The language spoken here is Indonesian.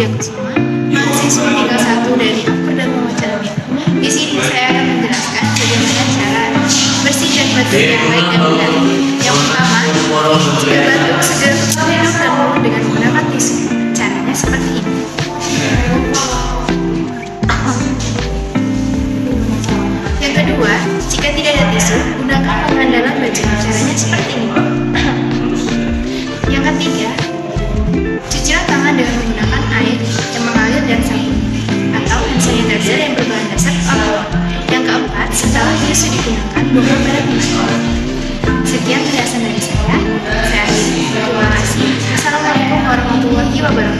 Widya Kusuma, mahasiswa tingkat 1 dari Angkor dan Wawancara Mitra. Di sini saya akan menjelaskan bagaimana cara bersihkan batuk yang baik dan benar. Yang pertama, jika batuk segera tutup hidung dan mulut dengan menggunakan tisu. Caranya seperti ini. Yang kedua, jika tidak ada tisu, gunakan lengan dalam baju. Caranya seperti ini. Yang ketiga, cucilah tangan dengan menggunakan air yang mengalir dan sabun atau hand sanitizer yang berbahan dasar alkohol. Yang keempat, setelah tisu digunakan, buang pada pembuangan. Sekian penjelasan dari saya. Saya akhiri. Terima kasih. Assalamualaikum warahmatullahi wabarakatuh.